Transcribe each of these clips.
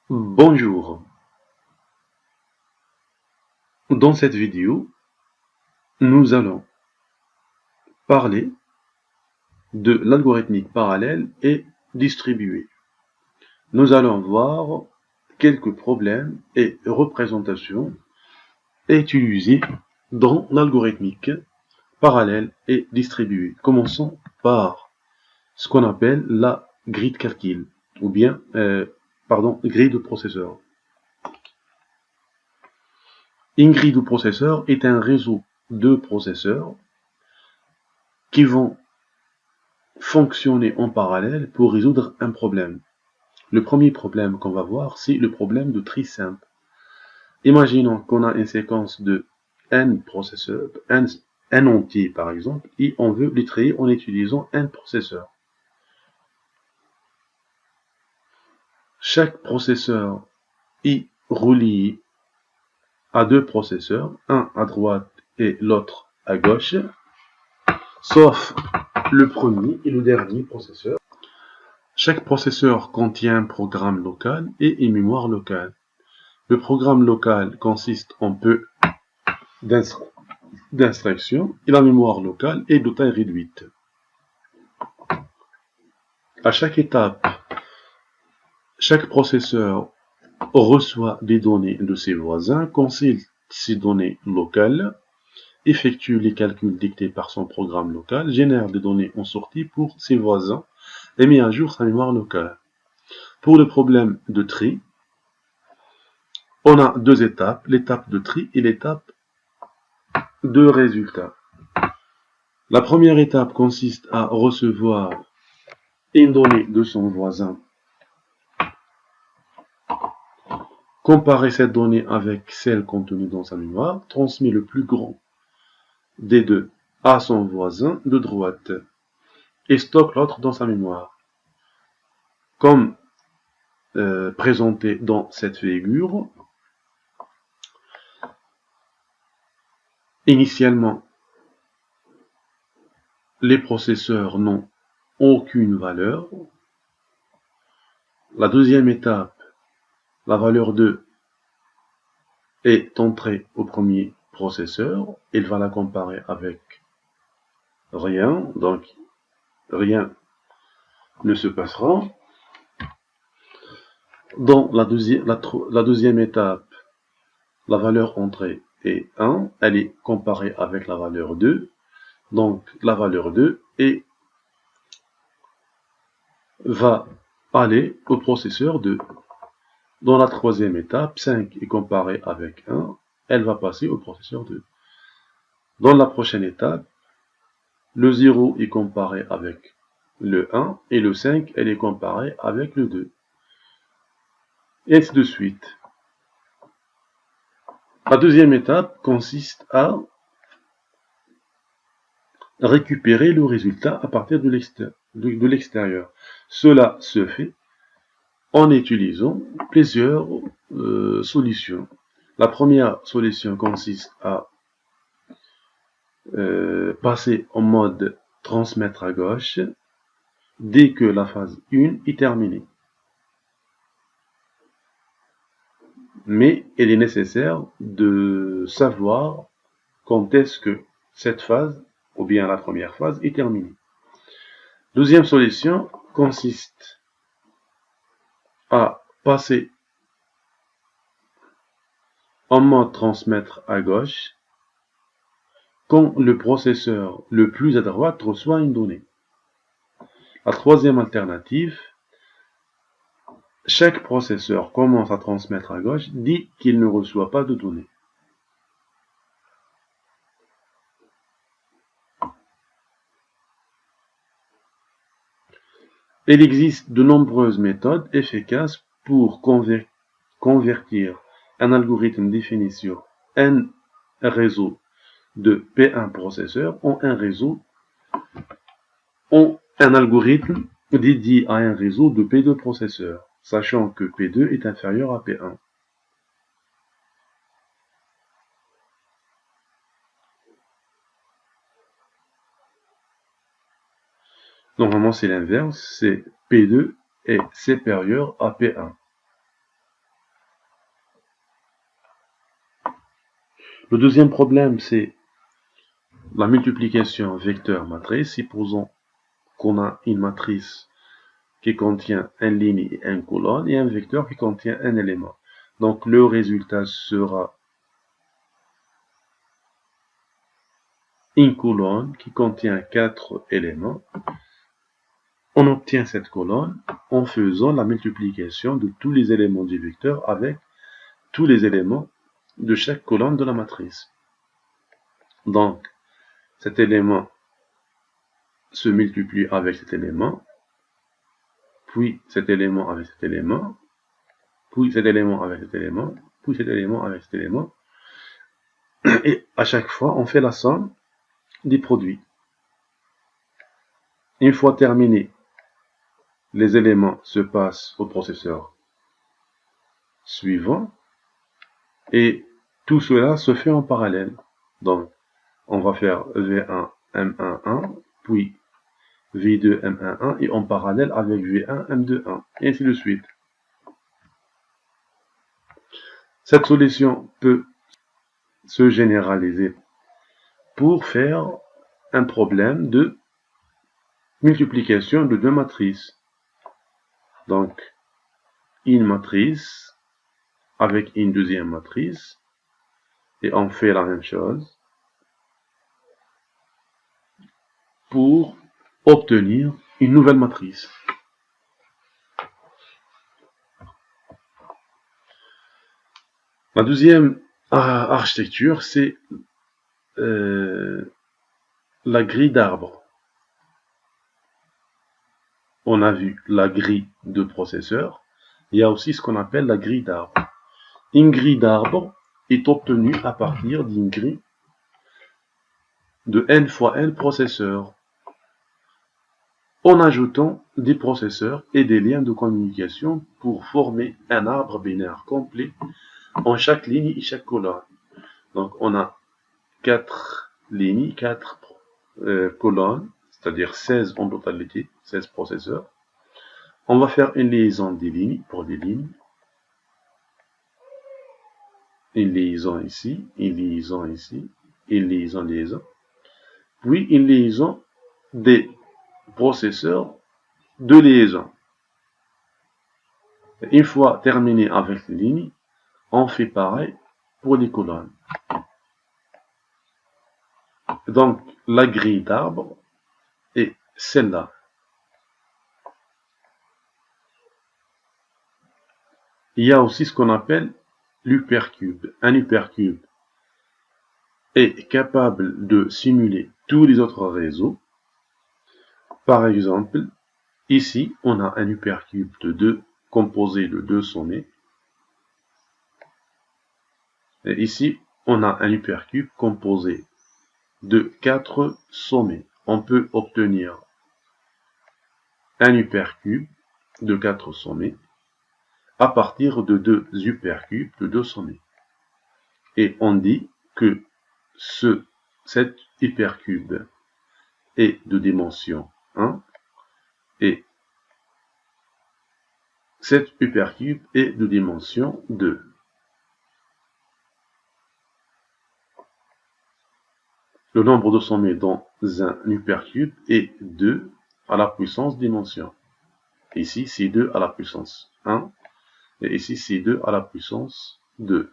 Bonjour. Dans cette vidéo, nous allons parler de l'algorithmique parallèle et distribuée. Nous allons voir quelques problèmes et représentations utilisées dans l'algorithmique parallèle et distribuée. Commençons par ce qu'on appelle la grille de calcul, ou bien, grille de processeur. Une grille de processeur est un réseau de processeurs qui vont fonctionner en parallèle pour résoudre un problème. Le premier problème qu'on va voir, c'est le problème de tri simple. Imaginons qu'on a une séquence de n processeurs, n entier par exemple, et on veut les trier en utilisant n processeurs. Chaque processeur est relié à deux processeurs, un à droite et l'autre à gauche, sauf le premier et le dernier processeur. Chaque processeur contient un programme local et une mémoire locale. Le programme local consiste en peu d'instructions et la mémoire locale est de taille réduite. À chaque étape, chaque processeur reçoit des données de ses voisins, consulte ces données locales, effectue les calculs dictés par son programme local, génère des données en sortie pour ses voisins et met à jour sa mémoire locale. Pour le problème de tri, on a deux étapes, l'étape de tri et l'étape de résultat. La première étape consiste à recevoir une donnée de son voisin, comparer cette donnée avec celle contenue dans sa mémoire, transmet le plus grand des deux à son voisin de droite et stocke l'autre dans sa mémoire. Comme présenté dans cette figure, initialement, les processeurs n'ont aucune valeur. La deuxième étape, la valeur 2 est entrée au premier processeur. Il va la comparer avec rien, donc rien ne se passera. Dans la deuxième étape, la valeur entrée est 1, elle est comparée avec la valeur 2, donc la valeur 2 va aller au processeur 2. Dans la troisième étape, 5 est comparée avec 1, elle va passer au processeur 2. Dans la prochaine étape, le 0 est comparé avec le 1 et le 5, elle est comparée avec le 2. Et ainsi de suite. La deuxième étape consiste à récupérer le résultat à partir de l'extérieur. Cela se fait en utilisant plusieurs solutions. La première solution consiste à passer en mode transmettre à gauche dès que la phase 1 est terminée. Mais il est nécessaire de savoir quand est-ce que cette phase, ou bien la première phase, est terminée. Deuxième solution consiste à passer en mode transmettre à gauche quand le processeur le plus à droite reçoit une donnée. La troisième alternative, chaque processeur commence à transmettre à gauche dès qu'il ne reçoit pas de données. Il existe de nombreuses méthodes efficaces pour convertir un algorithme défini sur un réseau de P1 processeurs en un algorithme dédié à un réseau de P2 processeurs, sachant que P2 est inférieur à P1. Normalement, c'est l'inverse, c'est P2 est supérieur à P1. Le deuxième problème, c'est la multiplication vecteur-matrice. Supposons qu'on a une matrice qui contient une ligne et une colonne et un vecteur qui contient un élément. Donc le résultat sera une colonne qui contient 4 éléments. On obtient cette colonne en faisant la multiplication de tous les éléments du vecteur avec tous les éléments de chaque colonne de la matrice. Donc, cet élément se multiplie avec cet élément, puis cet élément avec cet élément, puis cet élément avec cet élément, puis cet élément avec cet élément. Et à chaque fois, on fait la somme des produits. Une fois terminé, les éléments se passent au processeur suivant et tout cela se fait en parallèle. Donc, on va faire V1, M11, puis V2, M11 et en parallèle avec V1, M21, et ainsi de suite. Cette solution peut se généraliser pour faire un problème de multiplication de deux matrices. Donc, une matrice avec une deuxième matrice, et on fait la même chose pour obtenir une nouvelle matrice. La deuxième architecture, c'est la grille d'arbre. On a vu la grille de processeur. Il y a aussi ce qu'on appelle la grille d'arbre. Une grille d'arbre est obtenue à partir d'une grille de n fois n processeurs, en ajoutant des processeurs et des liens de communication pour former un arbre binaire complet en chaque ligne et chaque colonne. Donc on a 4 lignes, 4 colonnes, c'est-à-dire 16 en totalité, 16 processeurs. On va faire une liaison des lignes pour des lignes, une liaison ici, une liaison ici, une liaison, puis une liaison des processeurs de liaison. Une fois terminé avec les lignes, on fait pareil pour les colonnes. Donc, la grille d'arbre est celle-là. Il y a aussi ce qu'on appelle l'hypercube. Un hypercube est capable de simuler tous les autres réseaux. Par exemple, ici, on a un hypercube de 2 composé de 2 sommets. Et ici, on a un hypercube composé de 4 sommets. On peut obtenir un hypercube de 4 sommets à partir de 2 hypercubes de 2 sommets. Et on dit que cet hypercube est de dimension 1 et cet hypercube est de dimension 2. Le nombre de sommets dans un hypercube est 2 à la puissance dimension. Ici, c'est 2 à la puissance 1. Et ici, c'est 2 à la puissance 2.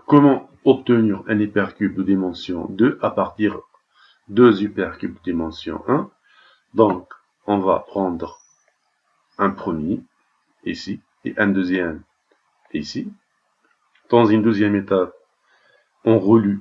Comment obtenir un hypercube de dimension 2 à partir de 2 hypercubes de dimension 1? Donc, on va prendre un premier, ici, et un deuxième, ici. Dans une deuxième étape, on relie.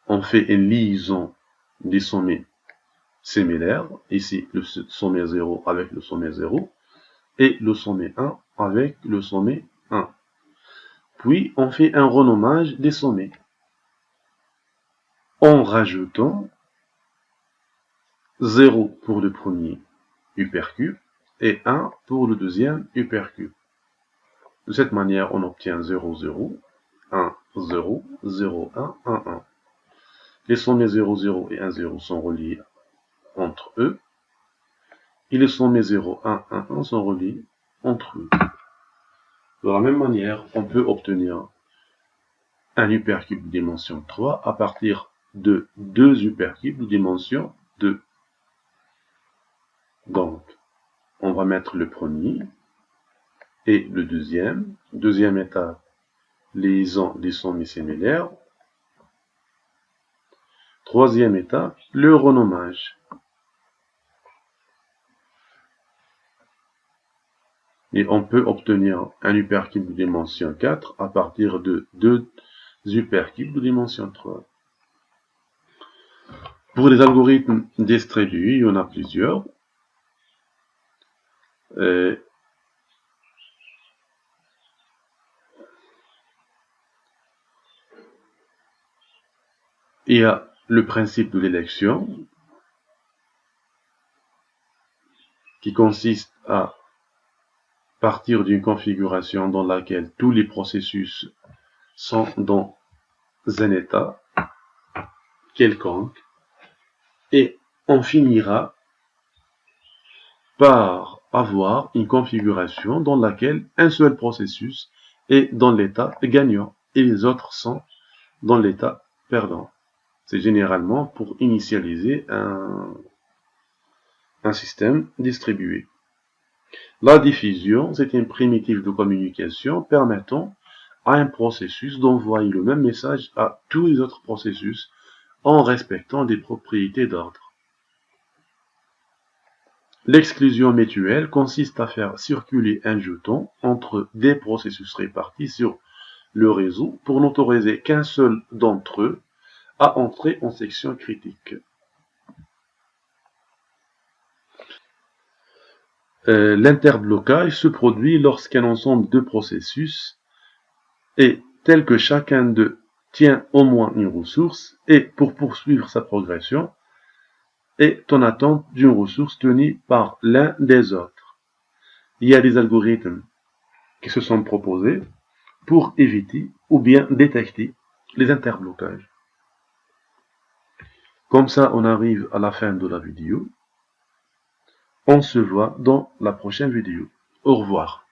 On fait une liaison des sommets similaires. Ici, le sommet 0 avec le sommet 0. Et le sommet 1 avec le sommet 1. Puis, on fait un renommage des sommets. En rajoutant 0 pour le premier hypercube et 1 pour le deuxième hypercube. De cette manière, on obtient 0, 0, 1, 0, 0, 1, 1, 1. Les sommets 0, 0 et 1, 0 sont reliés entre eux, et les sommets 0, 1, 1, 1 sont reliés entre eux. De la même manière, on peut obtenir un hypercube de dimension 3 à partir de deux hypercubes de dimension 2. Donc, on va mettre le premier et le deuxième. Deuxième étape, liaison des sommets sémilaires. Troisième étape, le renommage. Et on peut obtenir un hypercube de dimension 4 à partir de deux hypercubes de dimension 3. Pour les algorithmes distribués, il y en a plusieurs. Il y a le principe de l'élection qui consiste à partir d'une configuration dans laquelle tous les processus sont dans un état quelconque et on finira par avoir une configuration dans laquelle un seul processus est dans l'état gagnant et les autres sont dans l'état perdant. C'est généralement pour initialiser un système distribué. La diffusion, c'est une primitive de communication permettant à un processus d'envoyer le même message à tous les autres processus en respectant des propriétés d'ordre. L'exclusion mutuelle consiste à faire circuler un jeton entre des processus répartis sur le réseau pour n'autoriser qu'un seul d'entre eux à entrer en section critique. L'interblocage se produit lorsqu'un ensemble de processus est tel que chacun d'eux tient au moins une ressource et pour poursuivre sa progression est en attente d'une ressource tenue par l'un des autres. Il y a des algorithmes qui se sont proposés pour éviter ou bien détecter les interblocages. Comme ça, on arrive à la fin de la vidéo. On se voit dans la prochaine vidéo. Au revoir.